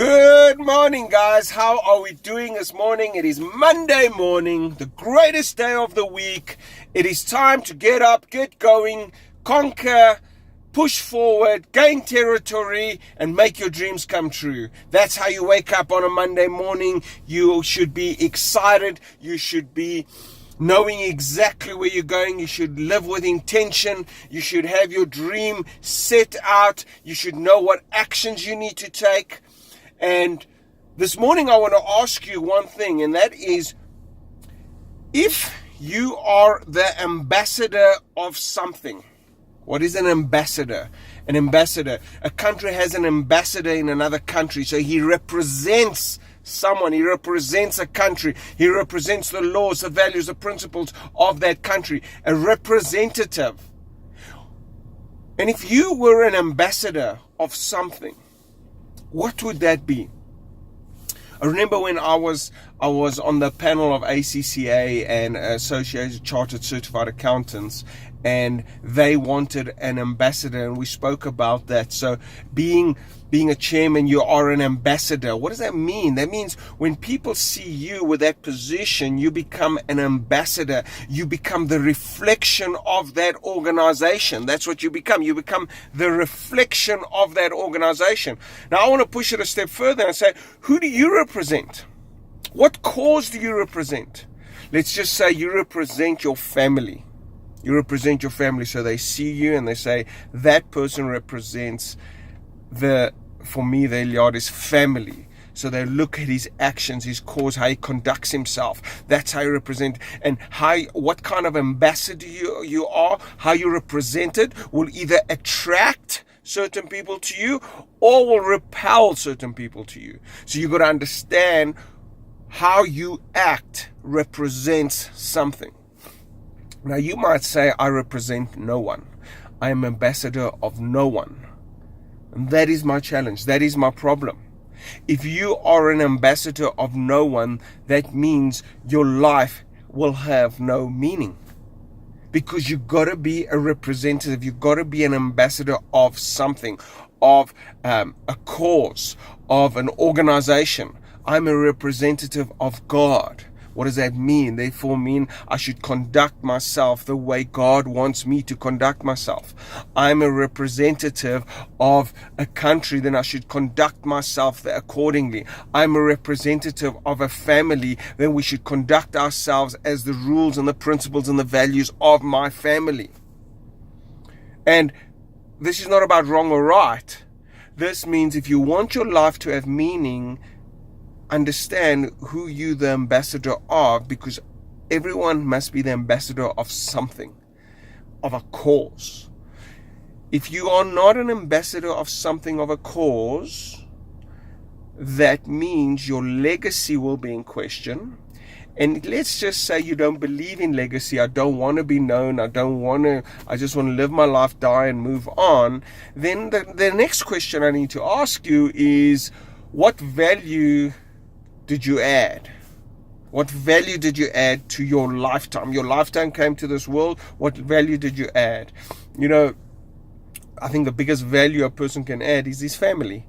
Good morning, guys. How are we doing this morning? It is Monday morning, the greatest day of the week. It is time to get up, get going, conquer, push forward, gain territory, and make your dreams come true. That's how you wake up on a Monday morning. You should be excited. You should be knowing exactly where you're going. You should live with intention. You should have your dream set out. You should know what actions you need to take. And this morning I want to ask you one thing, and that is, if you are the ambassador of something, what is an ambassador? An ambassador, a country has an ambassador in another country, so he represents someone, he represents a country, he represents the laws, the values, the principles of that country, a representative. And if you were an ambassador of something, what would that be? I remember when I was on the panel of ACCA and Associated Chartered Certified Accountants, and they wanted an ambassador, and we spoke about that. So being a chairman, you are an ambassador. What does that mean? That means when people see you with that position, you become an ambassador. You become the reflection of that organization. That's what you become. You become the reflection of that organization. Now, I want to push it a step further and say, who do you represent? What cause do you represent? Let's just say you represent your family. You represent your family, so they see you and they say, that person represents for me, the Eliades family. So they look at his actions, his cause, how he conducts himself. That's how you represent. And what kind of ambassador you are, how you represent it, will either attract certain people to you or will repel certain people to you. So you've got to understand how you act represents something. Now you might say, I represent no one. I am ambassador of no one. And that is my challenge. That is my problem. If you are an ambassador of no one, that means your life will have no meaning. Because you've got to be a representative. You've got to be an ambassador of something, of a cause, of an organization. I'm a representative of God. What does that mean? Therefore mean I should conduct myself the way God wants me to conduct myself. I'm a representative of a country, then I should conduct myself accordingly. I'm a representative of a family, then we should conduct ourselves as the rules and the principles and the values of my family. And this is not about wrong or right. This means if you want your life to have meaning, understand who you the ambassador of, because everyone must be the ambassador of something, of a cause. If you are not an ambassador of something, of a cause, that means your legacy will be in question. And let's just say you don't believe in legacy. I don't want to be known. I just want to live my life, die, and move on. Then the next question I need to ask you is, what value did you add? What value did you add to your lifetime? Your lifetime came to this world. What value did you add? You know, I think the biggest value a person can add is his family.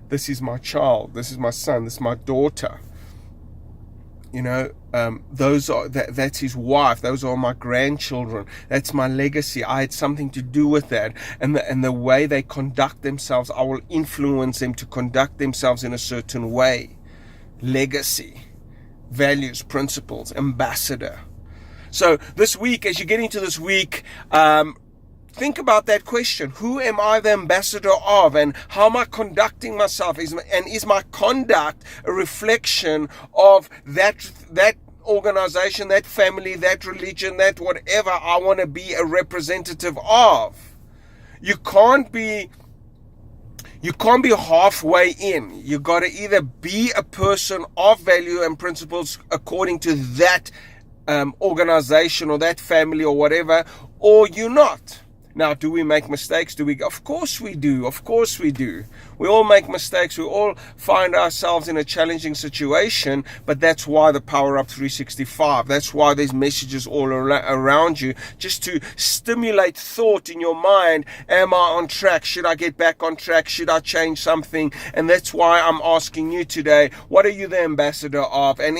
This is my child. This is my son. This is my daughter. You know, that's his wife. Those are my grandchildren. That's my legacy. I had something to do with that. And the way they conduct themselves, I will influence them to conduct themselves in a certain way. Legacy, values, principles, ambassador. So this week, as you get into this week, think about that question. Who am I the ambassador of, and how am I conducting myself? Is my conduct a reflection of that organization, that family, that religion, that whatever I want to be a representative of? You can't be halfway in. You got to either be a person of value and principles according to that organization or that family or whatever, or you're not. Now, do we make mistakes? Of course we do. Of course we do. We all make mistakes. We all find ourselves in a challenging situation, but that's why the Power Up 365. That's why there's messages all around you, just to stimulate thought in your mind. Am I on track? Should I get back on track? Should I change something? And that's why I'm asking you today, what are you the ambassador of? And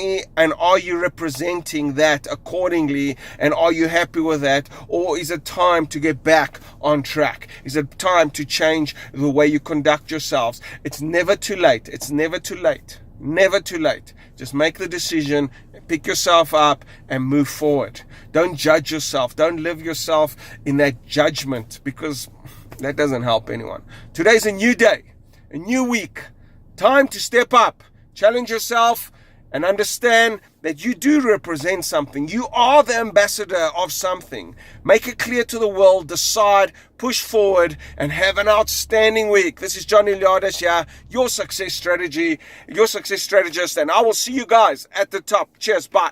are you representing that accordingly? And are you happy with that? Or is it time to get back on track? Is it time to change the way you conduct yourselves? It's never too late. It's never too late. Never too late. Just make the decision, pick yourself up, and move forward. Don't judge yourself. Don't live yourself in that judgment, because that doesn't help anyone. Today's a new day, a new week. Time to step up, challenge yourself, and understand that you do represent something. You are the ambassador of something. Make it clear to the world, decide, push forward, and have an outstanding week. This is Johnny Liades here, your success strategist, and I will see you guys at the top. Cheers, bye.